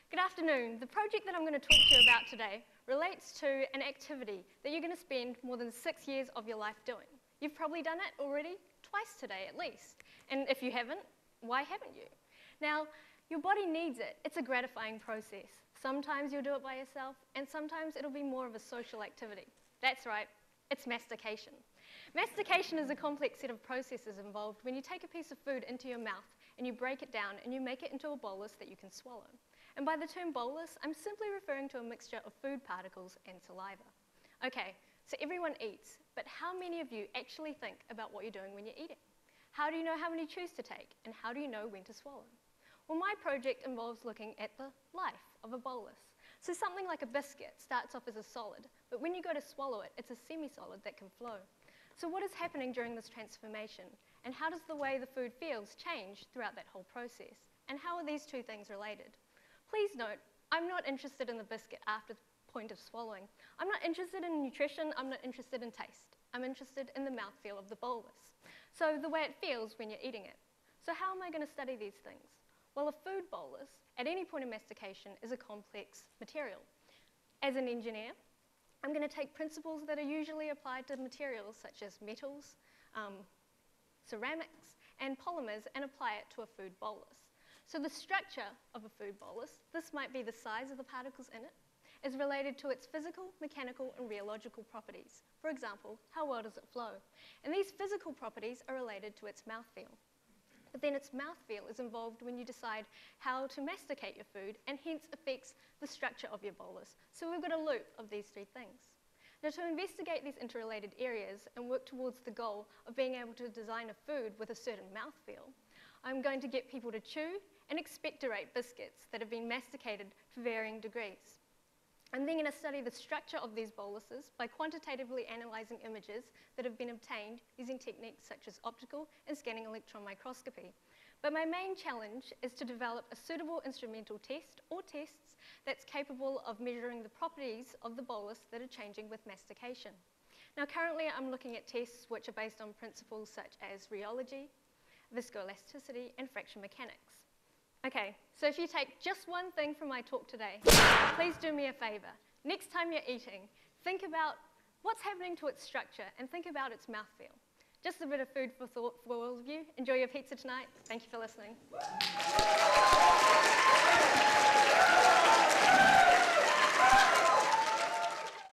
Good afternoon. The project that I'm going to talk to you about today relates to an activity that you're going to spend more than 6 years of your life doing. You've probably done it already twice today at least. And if you haven't, why haven't you? Now, your body needs it. It's a gratifying process. Sometimes you'll do it by yourself, and sometimes it'll be more of a social activity. That's right, it's mastication. Mastication is a complex set of processes involved when you take a piece of food into your mouth and you break it down and you make it into a bolus that you can swallow. And by the term bolus, I'm simply referring to a mixture of food particles and saliva. Okay, so everyone eats, but how many of you actually think about what you're doing when you're eating? How do you know how many chews to take, and how do you know when to swallow? Well, my project involves looking at the life of a bolus. So something like a biscuit starts off as a solid, but when you go to swallow it, it's a semi-solid that can flow. So what is happening during this transformation, and how does the way the food feels change throughout that whole process? And how are these two things related? Please note, I'm not interested in the biscuit after the point of swallowing. I'm not interested in nutrition, I'm not interested in taste. I'm interested in the mouthfeel of the bolus. So the way it feels when you're eating it. So how am I going to study these things? Well, a food bolus, at any point of mastication, is a complex material. As an engineer, I'm going to take principles that are usually applied to materials such as metals, ceramics, and polymers and apply it to a food bolus. So the structure of a food bolus, this might be the size of the particles in it, is related to its physical, mechanical, and rheological properties. For example, how well does it flow? And these physical properties are related to its mouthfeel. But then its mouthfeel is involved when you decide how to masticate your food and hence affects the structure of your bolus. So we've got a loop of these three things. Now, to investigate these interrelated areas and work towards the goal of being able to design a food with a certain mouthfeel, I'm going to get people to chew and expectorate biscuits that have been masticated to varying degrees. I'm then going to study the structure of these boluses by quantitatively analysing images that have been obtained using techniques such as optical and scanning electron microscopy. But my main challenge is to develop a suitable instrumental test or tests that's capable of measuring the properties of the bolus that are changing with mastication. Now, currently I'm looking at tests which are based on principles such as rheology, viscoelasticity, and fraction mechanics. Okay, so if you take just one thing from my talk today, please do me a favour. Next time you're eating, think about what's happening to its structure and think about its mouthfeel. Just a bit of food for thought for all of you. Enjoy your pizza tonight. Thank you for listening.